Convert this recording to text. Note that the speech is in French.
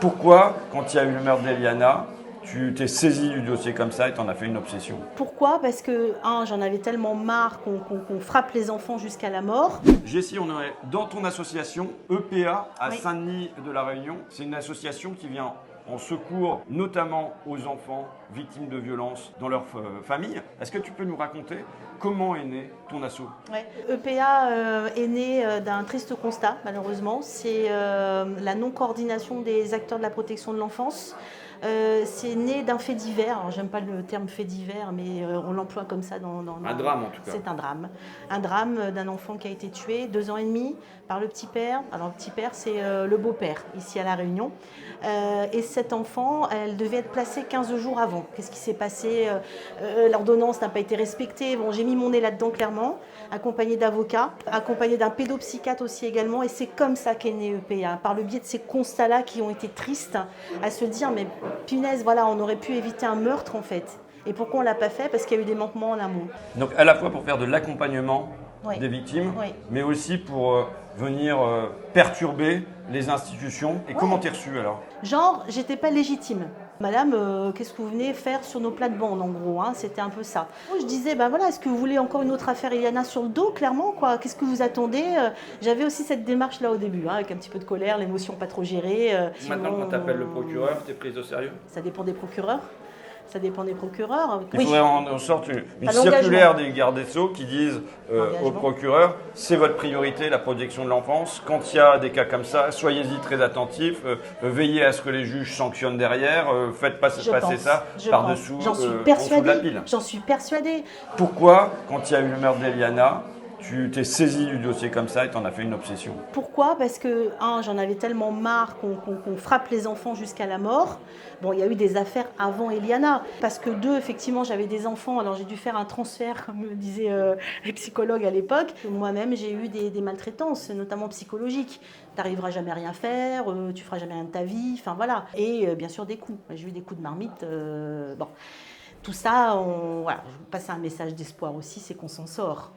Pourquoi, quand il y a eu le meurtre d'Eliana, tu t'es saisi du dossier comme ça et t'en as fait une obsession? Pourquoi? Parce que, j'en avais tellement marre qu'on frappe les enfants jusqu'à la mort. Jessie, on est dans ton association EPA à Oui. Saint-Denis de la Réunion. C'est une association qui vient en secours notamment aux enfants victimes de violences dans leur famille. Est-ce que tu peux nous raconter comment est né ton asso? Ouais. EPA est né d'un triste constat, malheureusement. C'est la non-coordination des acteurs de la protection de l'enfance. C'est né d'un fait divers. Alors, j'aime pas le terme fait divers, mais on l'emploie comme ça Un drame en tout cas. C'est un drame. Un drame d'un enfant qui a été tué 2 ans et demi par le petit père. Alors, le petit père, c'est le beau-père, ici à La Réunion. Et cet enfant, elle devait être placée 15 jours avant. Qu'est-ce qui s'est passé? L'ordonnance n'a pas été respectée. Bon, j'ai mis mon nez là-dedans clairement, accompagnée d'avocats, accompagnée d'un pédopsychiatre aussi également. Et c'est comme ça qu'est né EPA, par le biais de ces constats-là qui ont été tristes, à se dire, mais punaise, voilà, on aurait pu éviter un meurtre en fait. Et pourquoi on ne l'a pas fait? Parce qu'il y a eu des manquements en amont. Donc à la fois pour faire de l'accompagnement Oui. des victimes, Oui. mais aussi pour venir perturber les institutions. Et comment t'es reçu alors? Genre, j'étais pas légitime. Madame, qu'est-ce que vous venez faire sur nos plates-bandes en gros, hein? C'était un peu ça. Je disais, ben voilà, est-ce que vous voulez encore une autre affaire Eliana sur le dos, clairement, quoi? Qu'est-ce que vous attendez? J'avais aussi cette démarche-là au début, hein, avec un petit peu de colère, l'émotion pas trop gérée. Maintenant, quand t'appelles le procureur, t'es prise au sérieux? Ça dépend des procureurs. Ça dépend des procureurs. Il faudrait en sorte une À circulaire l'engagement. des gardes des Sceaux qui disent au L'engagement. procureur, c'est votre priorité, la protection de l'enfance. Quand il y a des cas comme ça, soyez-y très attentifs, veillez à ce que les juges sanctionnent derrière, faites passer ça par-dessous, J'en suis en dessous de la persuadée. pile. J'en suis persuadée. Pourquoi, quand il y a eu le meurtre d'Eliana, tu t'es saisi du dossier comme ça et t'en as fait une obsession? Pourquoi? Parce que, j'en avais tellement marre qu'on frappe les enfants jusqu'à la mort. Bon, il y a eu des affaires avant Eliana. Parce que 2, effectivement, j'avais des enfants, alors j'ai dû faire un transfert, comme me disaient les psychologues à l'époque. Moi-même, j'ai eu des maltraitances, notamment psychologiques. Tu n'arriveras jamais à rien faire, tu feras jamais rien de ta vie, enfin voilà. Et bien sûr, des coups. J'ai eu des coups de marmite. Bon. Tout ça, voilà, je vous passe un message d'espoir aussi, c'est qu'on s'en sort.